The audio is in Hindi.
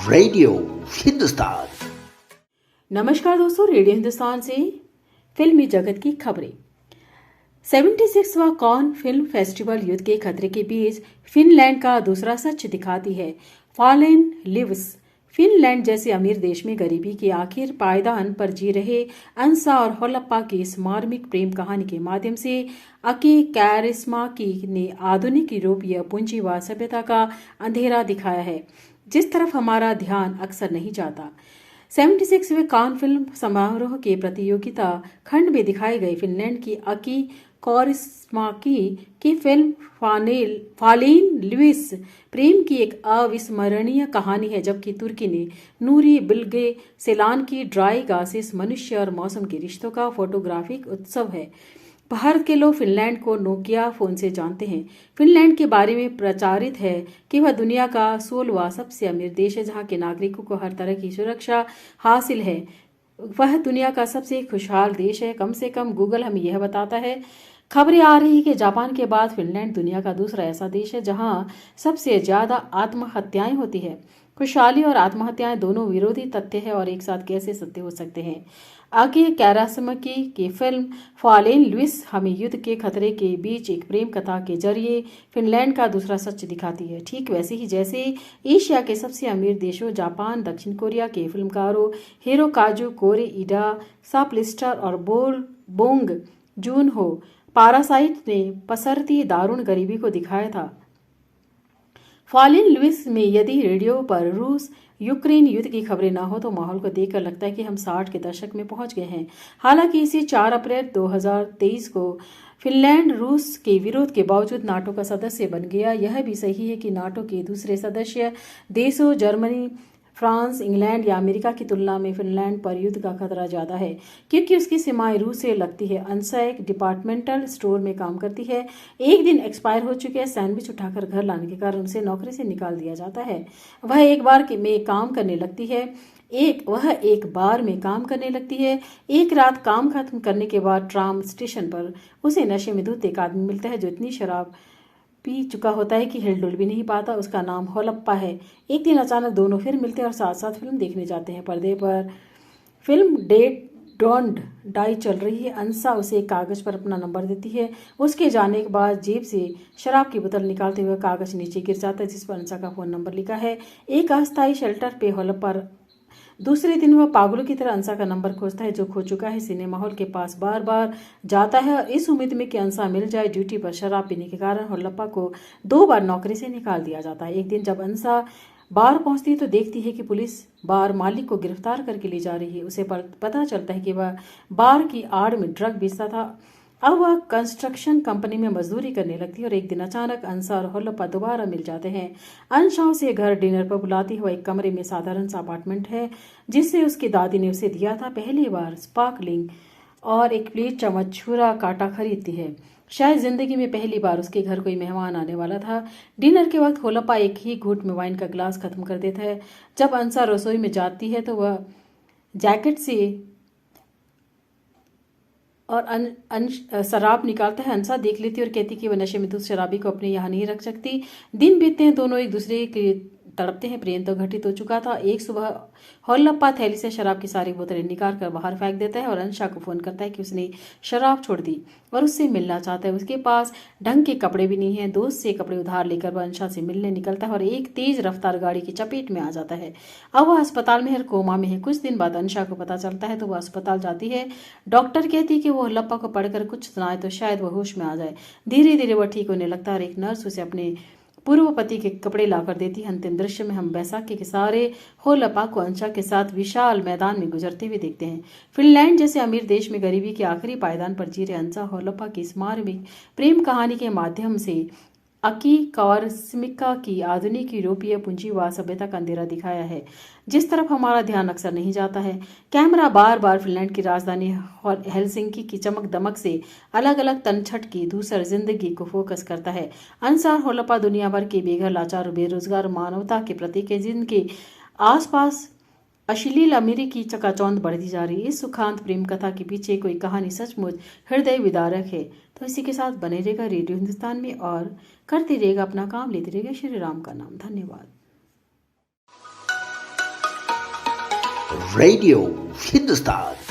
रेडियो हिंदुस्तान। नमस्कार दोस्तों, रेडियो हिंदुस्तान से फिल्मी जगत की खबरें। 76वां कॉन फिल्म फेस्टिवल युद्ध के खतरे के बीच फिनलैंड का दूसरा सच दिखाती है। फॉलेन लिव्स फिनलैंड जैसे अमीर देश में गरीबी के आखिर पायदान पर जी रहे अंसा और होलप्पा की इस मार्मिक प्रेम कहानी के माध्यम से अकी कैरिस्माकी ने आधुनिक यूरोपीय पूंजीवाद सभ्यता का अंधेरा दिखाया है, जिस तरफ हमारा ध्यान अक्सर नहीं जाता। 76वें कान फिल्म समारोह के प्रतियोगिता खंड में दिखाई गई फिनलैंड की अकी कौरिस्माकी की फिल्म फालेन लुइस प्रेम की एक अविस्मरणीय कहानी है, जबकि तुर्की ने नूरी बिल्गे सेलान की ड्राई गासिस मनुष्य और मौसम के रिश्तों का फोटोग्राफिक उत्सव है। भारत के लोग फिनलैंड को नोकिया फोन से जानते हैं। फिनलैंड के बारे में प्रचारित है कि वह दुनिया का 16वां सबसे अमीर देश है, जहां के नागरिकों को हर तरह की सुरक्षा हासिल है। वह दुनिया का सबसे खुशहाल देश है, कम से कम गूगल हमें यह बताता है। खबरें आ रही है कि जापान के बाद फिनलैंड दुनिया का दूसरा ऐसा देश है जहां सबसे ज्यादा आत्महत्याएं होती है। खुशहाली और आत्महत्याएं दोनों विरोधी तथ्य है और एक साथ कैसे सत्य हो सकते हैं। आगे कैरासमकी की फिल्म फॉलेन लुइस हमें युद्ध के खतरे के बीच एक प्रेम कथा के जरिए फिनलैंड का दूसरा सच दिखाती है, ठीक वैसे ही जैसे एशिया के सबसे अमीर देशों जापान, दक्षिण कोरिया के फिल्मकारों हिरोकाजु कोरेइडा, सापलिस्टर और बोंग जून हो पारासाइट ने पसरती दारुण गरीबी को दिखाया था। फॉलेन लुइस में यदि रेडियो पर रूस यूक्रेन युद्ध की खबरें ना हो तो माहौल को देखकर लगता है कि हम 60 के दशक में पहुंच गए हैं। हालांकि इसी 4 अप्रैल 2023 को फिनलैंड रूस के विरोध के बावजूद नाटो का सदस्य बन गया। यह भी सही है कि नाटो के दूसरे सदस्य देशों जर्मनी, फ्रांस, इंग्लैंड या अमेरिका की तुलना में फिनलैंड पर युद्ध का खतरा ज्यादा है, क्योंकि उसकी सीमाएं रूस से लगती है। अंसा एक डिपार्टमेंटल स्टोर में काम करती है। एक दिन एक्सपायर हो चुके सैंडविच उठाकर घर लाने के कारण उसे नौकरी से निकाल दिया जाता है। वह एक बार में काम करने लगती है। एक रात काम खत्म करने के बाद ट्राम स्टेशन पर उसे नशे में धुत एक आदमी मिलता है जो इतनी शराब पी चुका होता है कि हिलडुल भी नहीं पाता। उसका नाम होलप्पा है। एक दिन अचानक दोनों फिर मिलते हैं और साथ साथ फिल्म देखने जाते हैं। पर्दे पर फिल्म डेट डोंट डाई चल रही है। अंसा उसे एक कागज पर अपना नंबर देती है। उसके जाने के बाद जेब से शराब की बोतल निकालते हुए कागज नीचे गिर जाता है जिस पर अंसा का फोन नंबर लिखा है। एक अस्थायी शेल्टर पे होलप्पा दूसरे दिन वह पागलों की तरह अंसा का नंबर खोजता है जो खो चुका है। सिनेमा हॉल के पास बार बार जाता है और इस उम्मीद में कि अंसा मिल जाए। ड्यूटी पर शराब पीने के कारण होलप्पा को 2 बार नौकरी से निकाल दिया जाता है। एक दिन जब अंसा बार पहुंचती है तो देखती है कि पुलिस बार मालिक को गिरफ्तार करके ले जा रही है। उसे पता चलता है कि वह बार की आड़ में ड्रग बेचता था। अब वह कंस्ट्रक्शन कंपनी में मजदूरी करने लगती है और एक दिन अचानक अंसा और होलप्पा दोबारा मिल जाते हैं। अंशा उसे घर डिनर पर बुलाती है। वह एक कमरे में साधारण सा अपार्टमेंट है जिसे उसकी दादी ने उसे दिया था। पहली बार स्पार्कलिंग और एक प्लेट चम्मच छुरा काटा खरीदती है। शायद जिंदगी में पहली बार उसके घर कोई मेहमान आने वाला था। डिनर के वक्त होलप्पा एक ही घूंट में वाइन का ग्लास खत्म कर देता है। जब अंसा रसोई में जाती है तो वह जैकेट से और शराब निकालता है। अंसा देख लेती है और कहती कि वह नशे में धुत शराबी को अपने यहाँ नहीं रख सकती। दिन बीतते हैं, दोनों एक दूसरे के तड़पते हैं। प्रेम तो घटित हो चुका था। एक सुबह होलप्पा थैली से शराब की सारी बोतलें निकाल कर बाहर फेंक देता है और अंशा को फोन करता है कि उसने शराब छोड़ दी और उससे मिलना चाहता है। उसके पास ढंग के कपड़े भी नहीं है। दोस्त से कपड़े उधार लेकर वह अंशा से मिलने निकलता है और एक तेज रफ्तार गाड़ी की चपेट में आ जाता है। अब वह अस्पताल में कोमा में है। कुछ दिन बाद अंशा को पता चलता है तो वह अस्पताल जाती है। डॉक्टर कहती है कि वो होलप्पा को पढ़कर कुछ सुनाए तो शायद वह होश में आ जाए। धीरे धीरे वह ठीक होने लगता है और एक नर्स उसे अपने पूर्व पति के कपड़े लाकर देती है। अंतिम दृश्य में हम बैसाखी के सारे होलप्पा को अंशा के साथ विशाल मैदान में गुजरते हुए देखते हैं। फिनलैंड जैसे अमीर देश में गरीबी के आखिरी पायदान पर जी रहे अंशा होलप्पा की इस मार्मिक प्रेम कहानी के माध्यम से अकी कौरस्मिका की आधुनिक यूरोपीय पूंजीवाद सभ्यता का अंधेरा दिखाया है, जिस तरफ हमारा ध्यान अक्सर नहीं जाता है। कैमरा बार बार फिनलैंड की राजधानी हेलसिंकी की चमक दमक से अलग अलग तनछट की दूसर जिंदगी को फोकस करता है। अंसा होलप्पा दुनिया भर के बेघर, लाचार, बेरोजगार मानवता के प्रतीक है जिनके आसपास अश्लील अमीरी की चकाचौंध बढ़ती जा रही है। इस सुखांत प्रेम कथा के पीछे कोई कहानी सचमुच हृदय विदारक है। तो इसी के साथ बने रहेगा रेडियो हिंदुस्तान में और करते रहेगा अपना काम, लेते रहेगा श्री राम का नाम। धन्यवाद। रेडियो हिंदुस्तान।